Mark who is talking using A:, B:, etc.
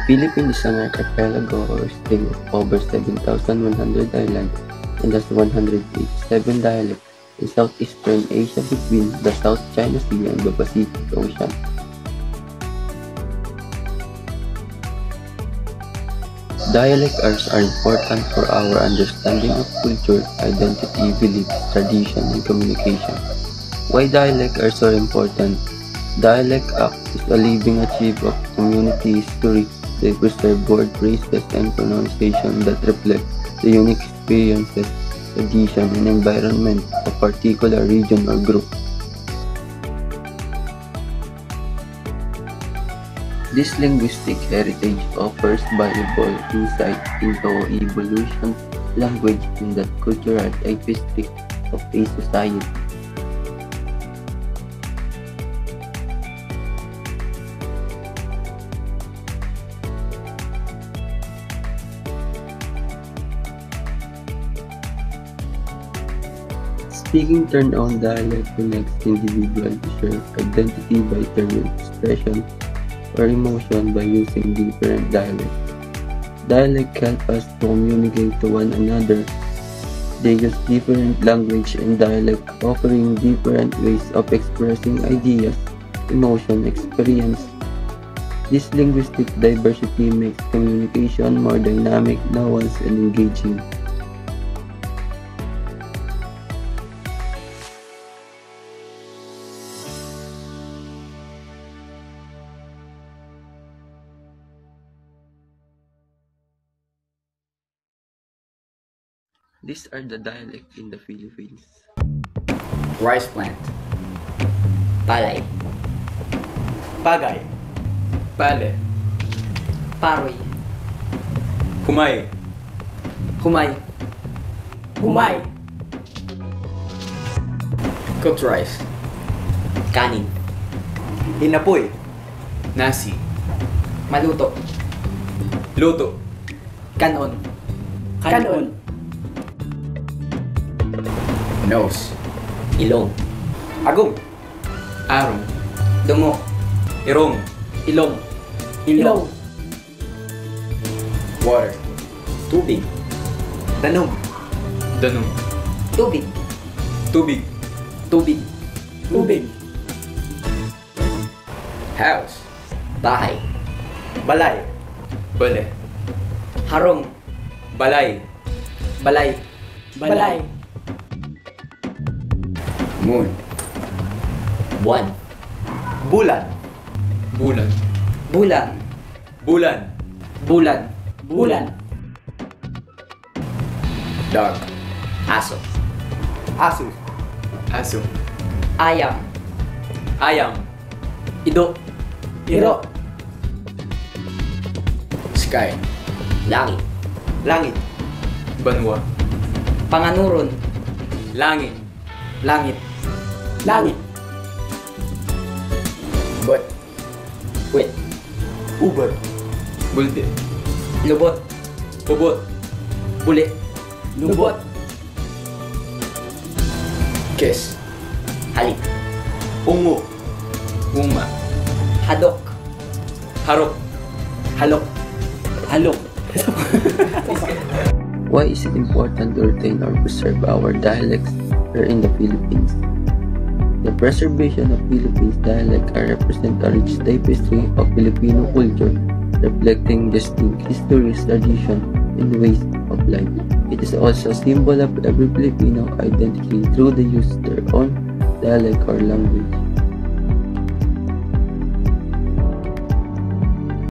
A: Philippines is an archipelago or string of over 7,100 islands and has 187 dialects in southeastern Asia between the South China Sea and the Pacific Ocean. Dialects are important for our understanding of culture, identity, beliefs, tradition, and communication. Why dialects are so important? Dialect Act is a living archive of community history. They preserve word phrases and pronunciation that reflect the unique experiences, tradition, and environment of a particular region or group. This linguistic heritage offers valuable insight into evolution, language, and the cultural diversity of a society. Speaking turned-on dialect connects individuals to share identity by turning expression or emotion by using different dialects. Dialect help us to communicate to one another. They use different language and dialect, offering different ways of expressing ideas, emotion, experience. This linguistic diversity makes communication more dynamic, nuanced, and engaging. These are the dialects in the Philippines.
B: Rice plant. Palay.
C: Pagay. Pale.
D: Paroy.
C: Humay.
D: Humay.
C: Humay.
B: Cooked rice. Kanin.
C: Hinapoy. Nasi.
D: Maluto.
C: Luto.
D: Kanon.
C: Kanon.
B: Nose. Ilong.
C: Agong. Arong.
D: Dungo.
C: Irong.
D: Ilong.
C: Ilong.
B: Water. Tubig.
C: Danog. Danog.
D: Tubig.
C: Tubig.
D: Tubig.
C: Tubig.
B: House. Bahay.
C: Balay. Bale.
D: Harong.
C: Balay.
D: Balay.
C: Balay.
B: Moon. Buwan.
C: Bulan. Bulan.
D: Bulan.
C: Bulan.
D: Bulan.
C: Bulan.
B: Dog. Aso.
C: Aso. Aso.
D: Ayam.
C: Ayam.
D: Ido.
C: Iro.
B: Sky. Langit.
C: Langit. Banwa.
D: Panganuron.
C: Langit.
D: Langit.
C: Langit.
B: But. Wait.
C: Ubad. Bulti.
D: Lubot.
C: Ubot.
D: Buli.
C: Lubot.
B: Kiss. Halik.
C: Ungo. Uma.
D: Hadok.
C: Harok.
D: Halok.
C: Halok.
A: Why is it important to retain or preserve our dialects here in the Philippines? The preservation of Philippines dialects represent a rich tapestry of Filipino culture, reflecting distinct histories, tradition, and ways of life. It is also a symbol of every Filipino identity through the use of their own dialect or language.